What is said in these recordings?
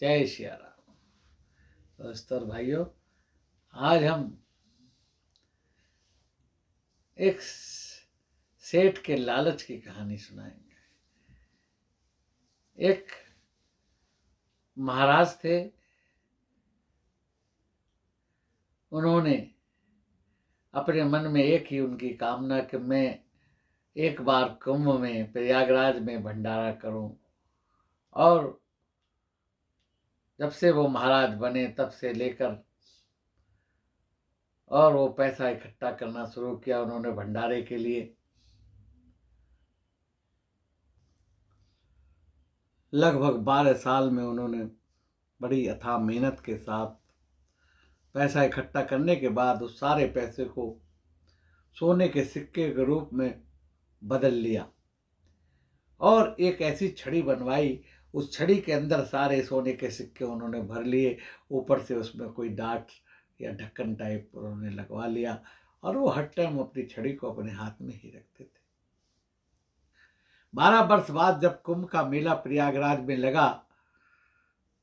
जय सिया राम। दोस्तों और भाइयों, आज हम एक सेठ के लालच की कहानी सुनाएंगे। एक महाराज थे, उन्होंने अपने मन में एक ही उनकी कामना कि मैं एक बार कुंभ में प्रयागराज में भंडारा करूं। और जब से वो महाराज बने तब से लेकर और वो पैसा इकट्ठा करना शुरू किया उन्होंने भंडारे के लिए। लगभग 12 साल में उन्होंने बड़ी अथाह मेहनत के साथ पैसा इकट्ठा करने के बाद उस सारे पैसे को सोने के सिक्के के रूप में बदल लिया और एक ऐसी छड़ी बनवाई। उस छड़ी के अंदर सारे सोने के सिक्के उन्होंने भर लिए, ऊपर से उसमें कोई डाट या ढक्कन टाइप उन्होंने लगवा लिया और वो हर टाइम अपनी छड़ी को अपने हाथ में ही रखते थे। 12 वर्ष बाद जब कुंभ का मेला प्रयागराज में लगा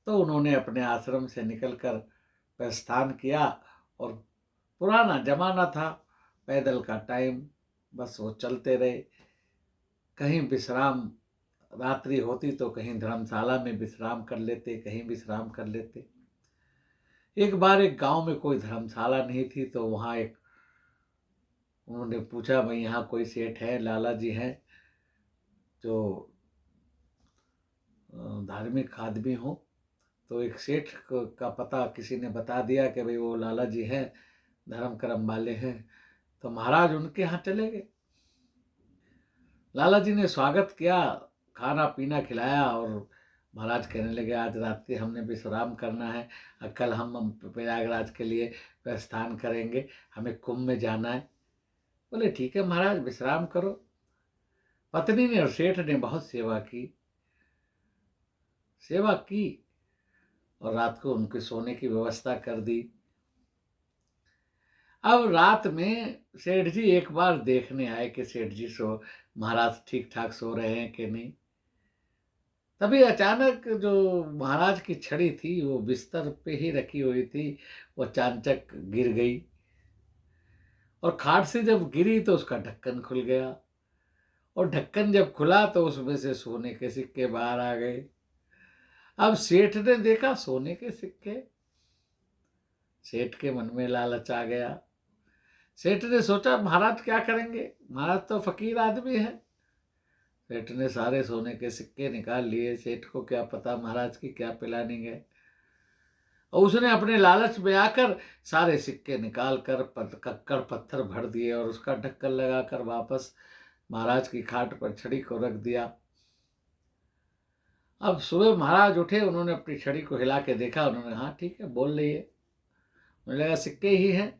तो उन्होंने अपने आश्रम से निकलकर प्रस्थान किया। और पुराना जमाना था, पैदल का टाइम, बस वो चलते रहे। कहीं विश्राम रात्रि होती तो कहीं धर्मशाला में विश्राम कर लेते, कहीं विश्राम कर लेते। एक बार एक गांव में कोई धर्मशाला नहीं थी तो वहाँ उन्होंने पूछा, भाई यहाँ कोई सेठ है, लाला जी हैं जो धार्मिक आदमी हो? तो एक सेठ का पता किसी ने बता दिया कि भाई वो लाला जी हैं, धर्म कर्म वाले हैं। तो महाराज उनके यहाँ चले गए। लाला जी ने स्वागत किया, खाना पीना खिलाया और महाराज कहने लगे, आज रात्रि हमने विश्राम करना है, कल हम प्रयागराज के लिए प्रस्थान करेंगे, हमें कुंभ में जाना है। बोले ठीक है महाराज, विश्राम करो। पत्नी ने और सेठ ने बहुत सेवा की और रात को उनके सोने की व्यवस्था कर दी। अब रात में सेठ जी एक बार देखने आए कि सेठ जी महाराज ठीक ठाक सो रहे हैं कि नहीं। तभी अचानक जो महाराज की छड़ी थी वो बिस्तर पे ही रखी हुई थी, वो चांचक गिर गई और खाट से जब गिरी तो उसका ढक्कन खुल गया और ढक्कन जब खुला तो उसमें से सोने के सिक्के बाहर आ गए। अब सेठ ने देखा सोने के सिक्के, सेठ के मन में लालच आ गया। सेठ ने सोचा महाराज क्या करेंगे, महाराज तो फकीर आदमी है। सेठ ने सारे सोने के सिक्के निकाल लिए। सेठ को क्या पता महाराज की क्या प्लानिंग है, और उसने अपने लालच में आकर सारे सिक्के निकाल कर कक्कड़ पत्थर भर दिए और उसका ढक्कन लगाकर वापस महाराज की खाट पर छड़ी को रख दिया। अब सुबह महाराज उठे, उन्होंने अपनी छड़ी को हिला के देखा, उन्होंने हाँ ठीक है बोल रही है। मुझे लगा सिक्के ही हैं,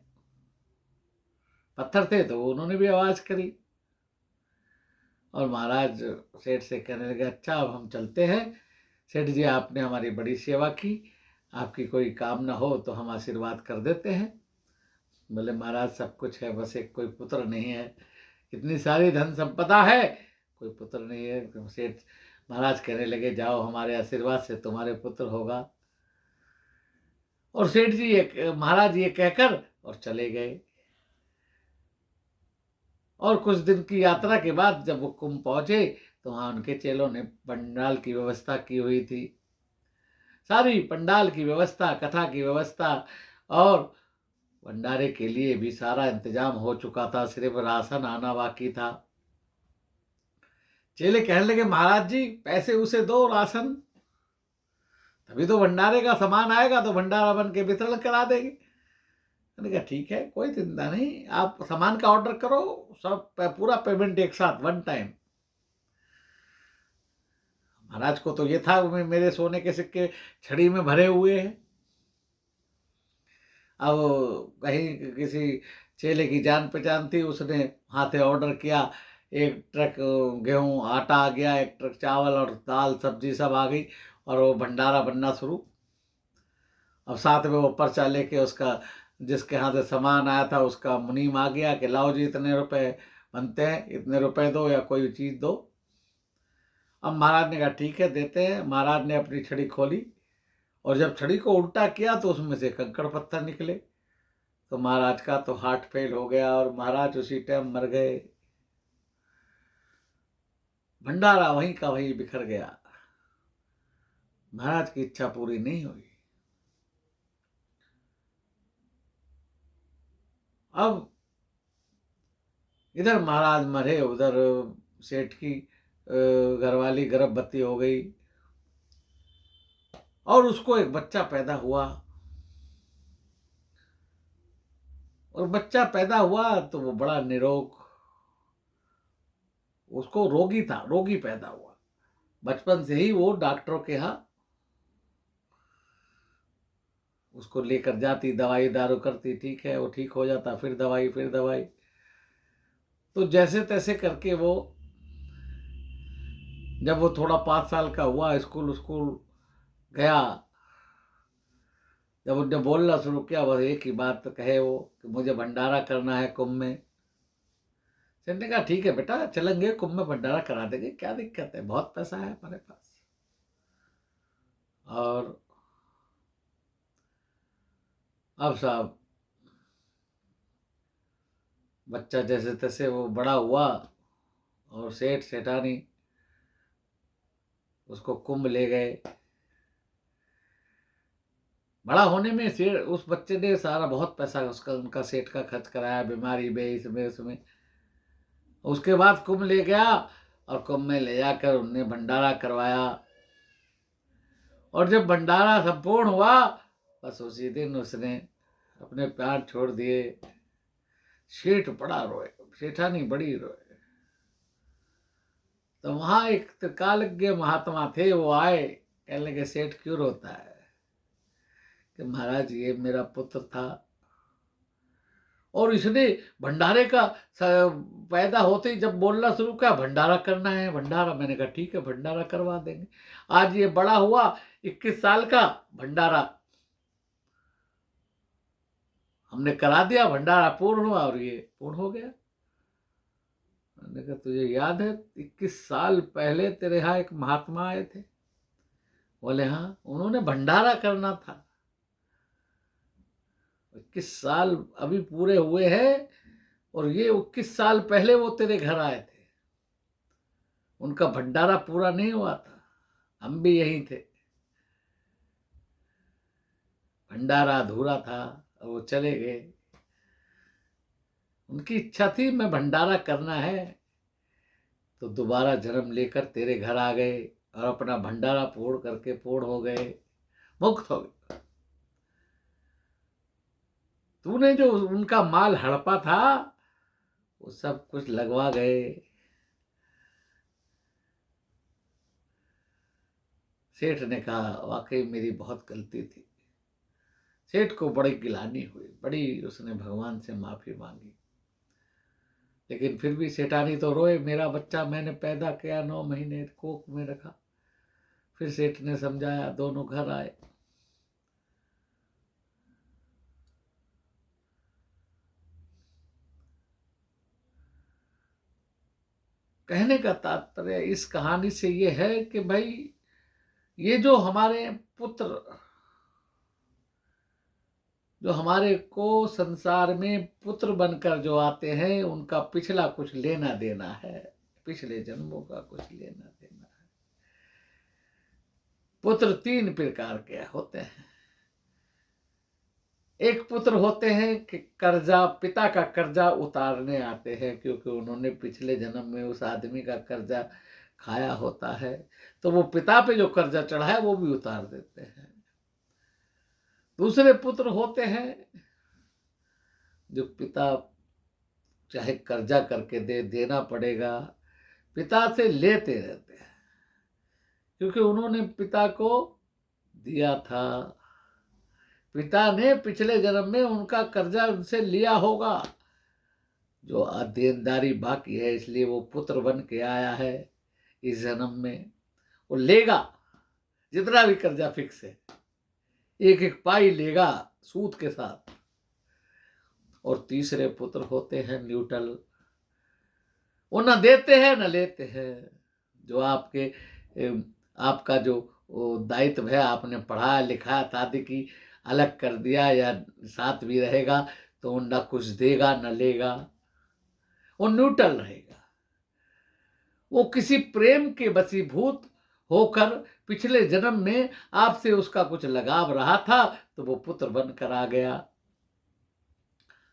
पत्थर थे तो उन्होंने भी आवाज करी। और महाराज सेठ से कहने लगे, अच्छा अब हम चलते हैं। सेठ जी आपने हमारी बड़ी सेवा की, आपकी कोई काम ना हो तो हम आशीर्वाद कर देते हैं। बोले महाराज सब कुछ है, बस एक कोई पुत्र नहीं है, इतनी सारी धन संपदा है, कोई पुत्र नहीं है। सेठ महाराज कहने लगे, जाओ हमारे आशीर्वाद से तुम्हारे पुत्र होगा। और सेठ जी महाराज ये कहकर और चले गए। और कुछ दिन की यात्रा के बाद जब वो कुंभ पहुंचे तो वहां उनके चेलों ने पंडाल की व्यवस्था की हुई थी। सारी पंडाल की व्यवस्था, कथा की व्यवस्था और भंडारे के लिए भी सारा इंतजाम हो चुका था, सिर्फ राशन आना बाकी था। चेले कहने लगे, महाराज जी पैसे उसे दो राशन, तभी तो भंडारे का सामान आएगा, तो भंडारा बन के वितरण करा देंगे। मैंने कहा ठीक है, कोई चिंता नहीं, आप सामान का ऑर्डर करो, सब पूरा पेमेंट एक साथ वन टाइम। महाराज को तो ये था मेरे सोने के सिक्के छड़ी में भरे हुए हैं। अब कहीं किसी चेले की जान पहचान थी, उसने हाथे ऑर्डर किया, एक ट्रक गेहूं आटा आ गया, एक ट्रक चावल और दाल सब्जी सब आ गई और वो भंडारा बनना शुरू। अब साथ में वो पर्चा लेके उसका, जिसके हाथ से सामान आया था उसका मुनीम आ गया कि लाओ जी इतने रुपए बनते हैं, इतने रुपए दो या कोई चीज़ दो। अब महाराज ने कहा ठीक है देते हैं। महाराज ने अपनी छड़ी खोली और जब छड़ी को उल्टा किया तो उसमें से कंकड़ पत्थर निकले, तो महाराज का तो हार्ट फेल हो गया और महाराज उसी टाइम मर गए। भंडारा वहीं का वहीं बिखर गया, महाराज की इच्छा पूरी नहीं हुई। अब इधर महाराज मरे, उधर सेठ की घरवाली गर्भवती हो गई और उसको एक बच्चा पैदा हुआ। और बच्चा पैदा हुआ तो वो बड़ा निरोग, उसको रोगी था, रोगी पैदा हुआ। बचपन से ही वो डॉक्टरों के यहाँ उसको लेकर जाती, दवाई दारू करती, ठीक है, वो ठीक हो जाता, फिर दवाई फिर दवाई। तो जैसे तैसे करके वो, जब वो थोड़ा 5 साल का हुआ, स्कूल स्कूल गया, जब उसने बोलना शुरू किया, बस एक ही बात कहे वो कि मुझे भंडारा करना है कुंभ में। सेठ ने कहा ठीक है बेटा, चलेंगे कुंभ में, भंडारा करा देंगे, क्या दिक्कत है, बहुत पैसा है हमारे पास। और अब साहब बच्चा जैसे तैसे वो बड़ा हुआ और सेठ सेठानी उसको कुंभ ले गए। बड़ा होने में सेठ, उस बच्चे ने सारा बहुत पैसा उसका उनका सेठ का खर्च कराया, बीमारी में, इसमें उसमें। उसके बाद कुंभ ले गया और कुंभ में ले जाकर उनने भंडारा करवाया। और जब भंडारा संपूर्ण हुआ, बस उसी दिन उसने अपने प्राण छोड़ दिए। सेठ बड़ा रोए, सेठानी बड़ी रोए। तो वहां एक त्रिकालज्ञ महात्मा थे, वो आए, कहने लगे सेठ क्यों रोता है? कि महाराज ये मेरा पुत्र था और इसने भंडारे का पैदा होते ही जब बोलना शुरू किया, भंडारा करना है भंडारा। मैंने कहा ठीक है, भंडारा करवा देंगे। आज ये बड़ा हुआ, 21 साल का, भंडारा हमने करा दिया, भंडारा पूर्ण हुआ और ये पूर्ण हो गया। मैंने कहा तुझे याद है 21 साल पहले तेरे यहाँ एक महात्मा आए थे? बोले हाँ, उन्होंने भंडारा करना था। 21 साल अभी पूरे हुए हैं और ये 21 साल पहले वो तेरे घर आए थे, उनका भंडारा पूरा नहीं हुआ था, हम भी यहीं थे, भंडारा अधूरा था और वो चले गए। उनकी इच्छा थी मैं भंडारा करना है, तो दोबारा जन्म लेकर तेरे घर आ गए और अपना भंडारा पूर्ण करके पूर्ण हो गए, मुक्त हो गए। तूने जो उनका माल हड़पा था वो सब कुछ लगवा गए। सेठ ने कहा वाकई मेरी बहुत गलती थी। सेठ को बड़ी गिलानी हुई, बड़ी उसने भगवान से माफी मांगी, लेकिन फिर भी सेठानी तो रोए, मेरा बच्चा मैंने पैदा किया, 9 महीने कोख में रखा। फिर सेठ ने समझाया, दोनों घर आए। कहने का तात्पर्य इस कहानी से ये है कि भाई ये जो हमारे पुत्र, जो हमारे को संसार में पुत्र बनकर जो आते हैं, उनका पिछला कुछ लेना देना है, पिछले जन्मों का कुछ लेना देना है। पुत्र 3 प्रकार के होते हैं। एक पुत्र होते हैं कि कर्जा, पिता का कर्जा उतारने आते हैं, क्योंकि उन्होंने पिछले जन्म में उस आदमी का कर्जा खाया होता है, तो वो पिता पे जो कर्जा चढ़ा है वो भी उतार देते हैं। दूसरे पुत्र होते हैं जो पिता चाहे कर्जा करके देना पड़ेगा, पिता से लेते रहते हैं, क्योंकि उन्होंने पिता को दिया था, पिता ने पिछले जन्म में उनका कर्जा उनसे लिया होगा, जो देनदारी बाकी है, इसलिए वो पुत्र बन के आया है इस जन्म में। वो लेगा, जितना भी कर्जा फिक्स है, एक एक पाई लेगा सूद के साथ। और तीसरे पुत्र होते हैं न्यूट्रल, वो न देते हैं न लेते हैं, जो आपका जो वो दायित्व है, आपने पढ़ा लिखा शादी की अलग कर दिया या साथ भी रहेगा तो न कुछ देगा न लेगा, वो न्यूट्रल रहेगा। वो किसी प्रेम के वशीभूत होकर पिछले जन्म में आपसे उसका कुछ लगाव रहा था तो वो पुत्र बनकर आ गया।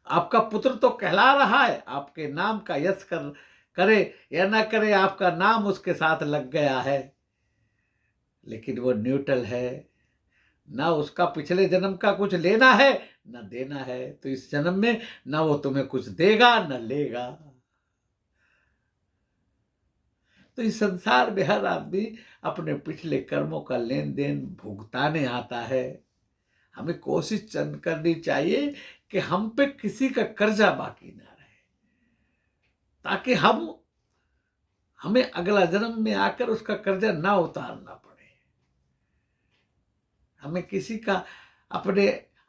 आपका पुत्र तो कहला रहा है, आपके नाम का यश करे या ना करे, आपका नाम उसके साथ लग गया है, लेकिन वो न्यूट्रल है। ना उसका पिछले जन्म का कुछ लेना है ना देना है, तो इस जन्म में ना वो तुम्हें कुछ देगा न लेगा। तो इस संसार में हर आदमी अपने पिछले कर्मों का लेन देन भुगताने आता है। हमें कोशिश करनी चाहिए कि हम पे किसी का कर्जा बाकी ना रहे, ताकि हमें अगला जन्म में आकर उसका कर्जा ना उतारना पड़े। हमें किसी का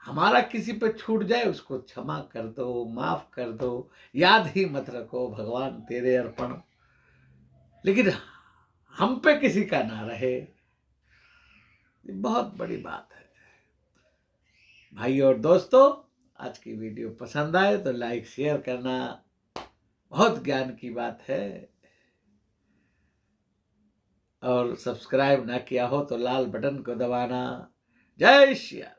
हमारा किसी पे छूट जाए उसको क्षमा कर दो, माफ कर दो, याद ही मत रखो, भगवान तेरे अर्पण, लेकिन हम पे किसी का ना रहे। ये बहुत बड़ी बात है। भाई और दोस्तों, आज की वीडियो पसंद आए तो लाइक शेयर करना बहुत ज्ञान की बात है, और सब्सक्राइब ना किया हो तो लाल बटन को दबाना। जय श्री राम।